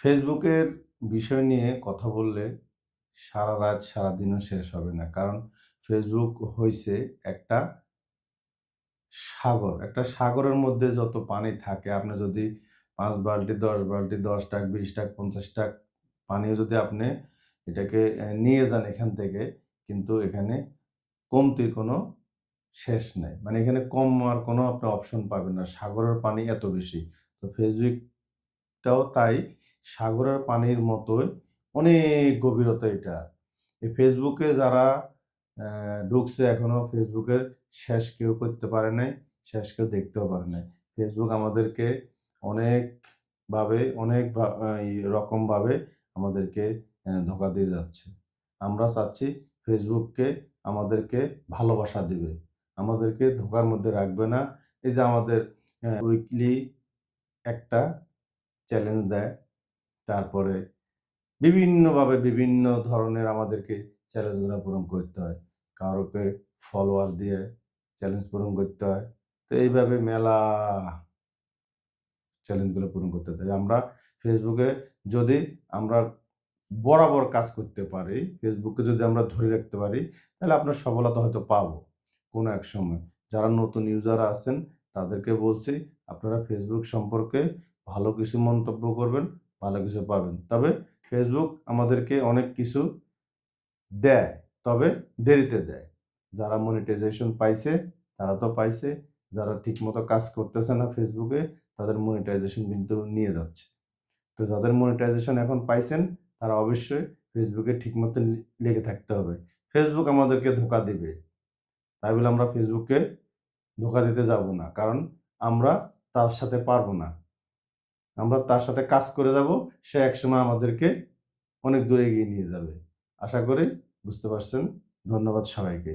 ফেসবুকের বিষয় নিয়ে কথা বললে সারা রাত সারাদিনও শেষ হবে না। কারণ ফেসবুক হইছে একটা সাগর। একটা সাগরের মধ্যে যত পানি থাকে আপনি যদি ৫ বালতি, ১০ বালতি, ১০ টাক, ২০ টাক, ৫০ টাক পানিও যদি আপনি এটাকে নিয়ে যান এখান থেকে, কিন্তু এখানে কমতির কোনো শেষ নাই। মানে এখানে কমার কোনো আপনি অপশন পাবেন না। সাগরের পানি এত বেশি। তো ফেসবুকটাও তাই সাগরের পানির মতোই অনেক গভীরতা এটা। এই ফেসবুকে যারা ঢুকছে এখনো ফেসবুকের শেষ কেউ করতে পারে নাই, শেষ কেউ দেখতেও পারে নাই। ফেসবুক আমাদেরকে অনেকভাবে অনেক ভা আ ই রকমভাবে আমাদেরকে ধোঁকা দিয়ে যাচ্ছে। আমরা চাচ্ছি ফেসবুককে আমাদেরকে ভালোবাসা দিবে। আমাদেরকে ধোঁকার মধ্যে রাখবে না। এই যে আমাদের উইকলি একটা চ্যালেঞ্জ দেয়। তারপরে বিভিন্নভাবে বিভিন্ন ধরনের আমাদেরকে চ্যালেঞ্জগুলা পূরণ করতে হয়। কারোকে ফলোয়ার দিয়ে চ্যালেঞ্জ পূরণ করতে হয়। তো এইভাবে মেলা চ্যালেঞ্জগুলো পূরণ করতে হয়। আমরা ফেসবুকে যদি আমরা বরাবর কাজ করতে পারি, ফেসবুককে যদি আমরা ধরে রাখতে পারি, তাহলে আপনার সফলতা হয়তো পাবো কোনো এক সময়। যারা নতুন ইউজার আছেন তাদেরকে বলছি, আপনারা ফেসবুক সম্পর্কে ভালো কিছু মন্তব্য করবেন, ভালো কিছু পাবেন। তবে ফেসবুক আমাদেরকে অনেক কিছু দেয়, তবে দেরিতে দেয়। যারা মনিটাইজেশন পাইছে, তারা তো পাইছে। যারা ঠিকমতো কাজ করতেছে না ফেসবুকে, তাদের মনিটাইজেশন কিন্তু নিয়ে যাচ্ছে। তো যাদের মনিটাইজেশন এখন পাইছেন, তারা অবশ্যই ফেসবুকে ঠিকমতো লেগে থাকতে হবে। ফেসবুক আমাদেরকে ধোঁকা দিবে। তাই বলে আমরা ফেসবুককে ধোঁকা দিতে যাব না। কারণ আমরা তার সাথে পারব না। আমরা তার সাথে কাজ করে যাব, সে একসময় আমাদেরকে অনেক দূরে এগিয়ে নিয়ে যাবে। আশা করি বুঝতে পারছেন। ধন্যবাদ সবাইকে।